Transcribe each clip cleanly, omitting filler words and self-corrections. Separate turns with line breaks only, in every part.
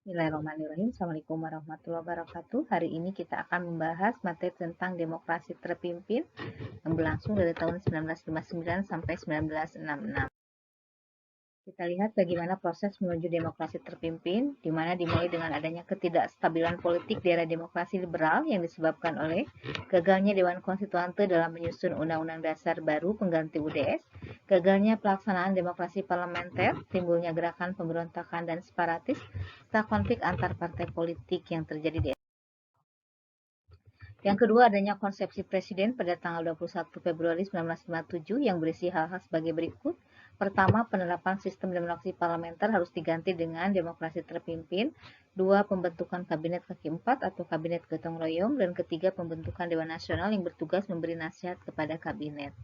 Bismillahirrahmanirrahim. Assalamualaikum warahmatullahi wabarakatuh. Hari ini kita akan membahas materi tentang demokrasi terpimpin yang berlangsung dari tahun 1959 sampai 1966. Kita lihat bagaimana proses menuju demokrasi terpimpin, di mana dimulai dengan adanya ketidakstabilan politik di era demokrasi liberal yang disebabkan oleh gagalnya Dewan Konstituante dalam menyusun Undang-Undang Dasar baru pengganti UDS, gagalnya pelaksanaan demokrasi parlementer, timbulnya gerakan pemberontakan dan separatis, serta konflik antar partai politik yang terjadi di Yang kedua, adanya konsepsi presiden pada tanggal 21 Februari 1957 yang berisi hal-hal sebagai berikut. Pertama, penerapan sistem demokrasi parlementer harus diganti dengan demokrasi terpimpin. Dua, pembentukan kabinet kaki empat atau kabinet gotong royong. Dan ketiga, pembentukan Dewan Nasional yang bertugas memberi nasihat kepada kabinet.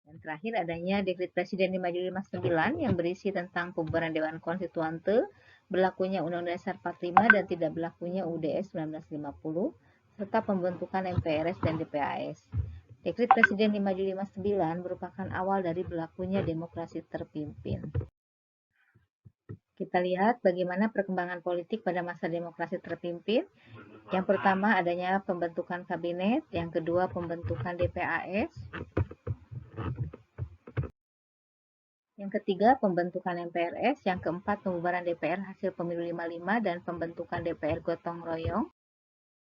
Dan terakhir, adanya dekret Presiden 559 yang berisi tentang pembubaran Dewan Konstituante, berlakunya Undang-Undang Dasar 45 dan tidak berlakunya UUD 1950, serta pembentukan MPRS dan DPAS. Dekret Presiden 559 merupakan awal dari berlakunya demokrasi terpimpin. Kita lihat bagaimana perkembangan politik pada masa demokrasi terpimpin. Yang pertama, adanya pembentukan kabinet. Yang kedua, pembentukan DPAS. Yang ketiga, pembentukan MPRS. Yang keempat, pembubaran DPR hasil pemilu 55 dan pembentukan DPR gotong royong.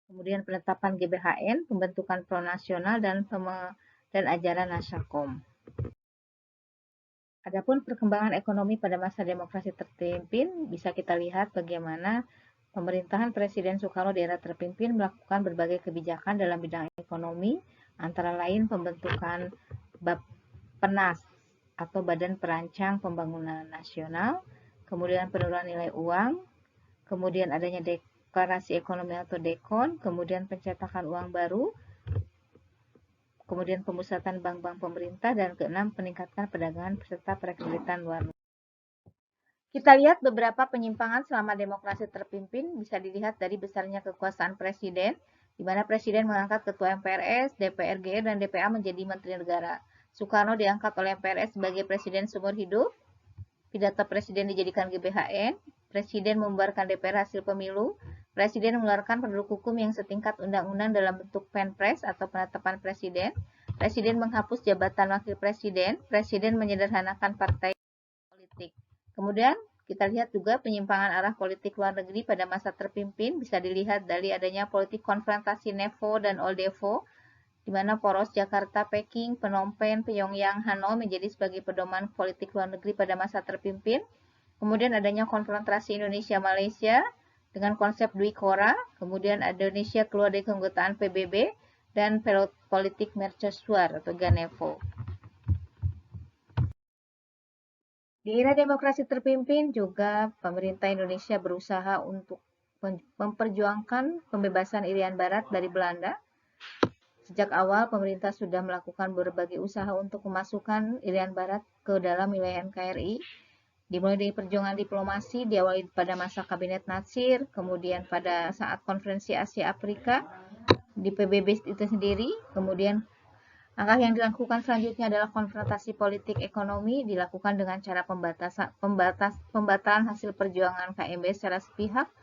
Kemudian penetapan GBHN, pembentukan Pronasional dan ajaran Nasyakom. Adapun perkembangan ekonomi pada masa demokrasi terpimpin, bisa kita lihat bagaimana pemerintahan Presiden Soekarno di era terpimpin melakukan berbagai kebijakan dalam bidang ekonomi, antara lain pembentukan Bappenas atau Badan Perancang Pembangunan Nasional, kemudian penurunan nilai uang, kemudian adanya deklarasi ekonomi atau DEKON, kemudian pencetakan uang baru, kemudian pemusatan bank-bank pemerintah, dan keenam, peningkatan perdagangan serta perekreditan luar negeri. Kita lihat beberapa penyimpangan selama demokrasi terpimpin, bisa dilihat dari besarnya kekuasaan presiden, di mana presiden mengangkat ketua MPRS, DPR GR, dan DPA menjadi menteri negara. Soekarno diangkat oleh MPRS sebagai presiden seumur hidup, pidato presiden dijadikan GBHN, presiden membubarkan DPR hasil pemilu, presiden mengeluarkan produk hukum yang setingkat undang-undang dalam bentuk Penpres atau penetapan presiden, presiden menghapus jabatan wakil presiden, presiden menyederhanakan partai politik. Kemudian kita lihat juga penyimpangan arah politik luar negeri pada masa terpimpin, bisa dilihat dari adanya politik konfrontasi NEVO dan OLDEVO, di mana poros Jakarta, Peking, Phnom Penh, Pyongyang, Hanoi menjadi sebagai pedoman politik luar negeri pada masa terpimpin. Kemudian adanya konfrontasi Indonesia-Malaysia dengan konsep Dwi Kora, kemudian Indonesia keluar dari keanggotaan PBB, dan politik Mercusuar atau Ganevo. Di era demokrasi terpimpin juga pemerintah Indonesia berusaha untuk memperjuangkan pembebasan Irian Barat dari Belanda. Sejak awal, pemerintah sudah melakukan berbagai usaha untuk memasukkan Irian Barat ke dalam wilayah NKRI. Dimulai dari perjuangan diplomasi, diawali pada masa Kabinet Natsir, kemudian pada saat konferensi Asia Afrika, di PBB itu sendiri, kemudian langkah yang dilakukan selanjutnya adalah konfrontasi politik ekonomi, dilakukan dengan cara pembatalan hasil perjuangan KMB secara sepihak,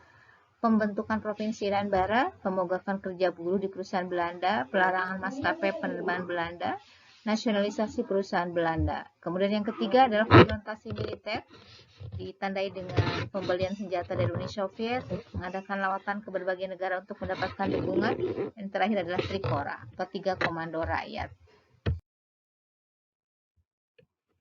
pembentukan Provinsi Irian Barat, pemogokan kerja buruh di perusahaan Belanda, pelarangan maskapai penerbangan Belanda, nasionalisasi perusahaan Belanda. Kemudian yang ketiga adalah konfrontasi militer, ditandai dengan pembelian senjata dari Uni Soviet, mengadakan lawatan ke berbagai negara untuk mendapatkan dukungan, dan terakhir adalah Trikora atau tiga komando rakyat.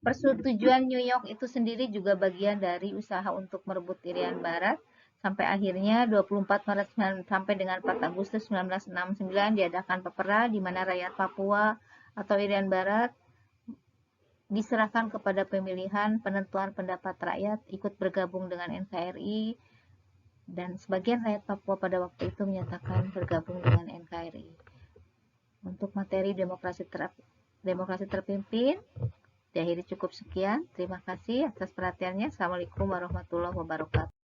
Persetujuan New York itu sendiri juga bagian dari usaha untuk merebut Irian Barat, sampai akhirnya 24 Maret sampai dengan 4 Agustus 1969 diadakan Pepera, di mana rakyat Papua atau Irian Barat diserahkan kepada pemilihan penentuan pendapat rakyat ikut bergabung dengan NKRI, dan sebagian rakyat Papua pada waktu itu menyatakan bergabung dengan NKRI. Untuk materi demokrasi terpimpin diakhiri cukup sekian. Terima kasih atas perhatiannya. Assalamualaikum warahmatullahi wabarakatuh.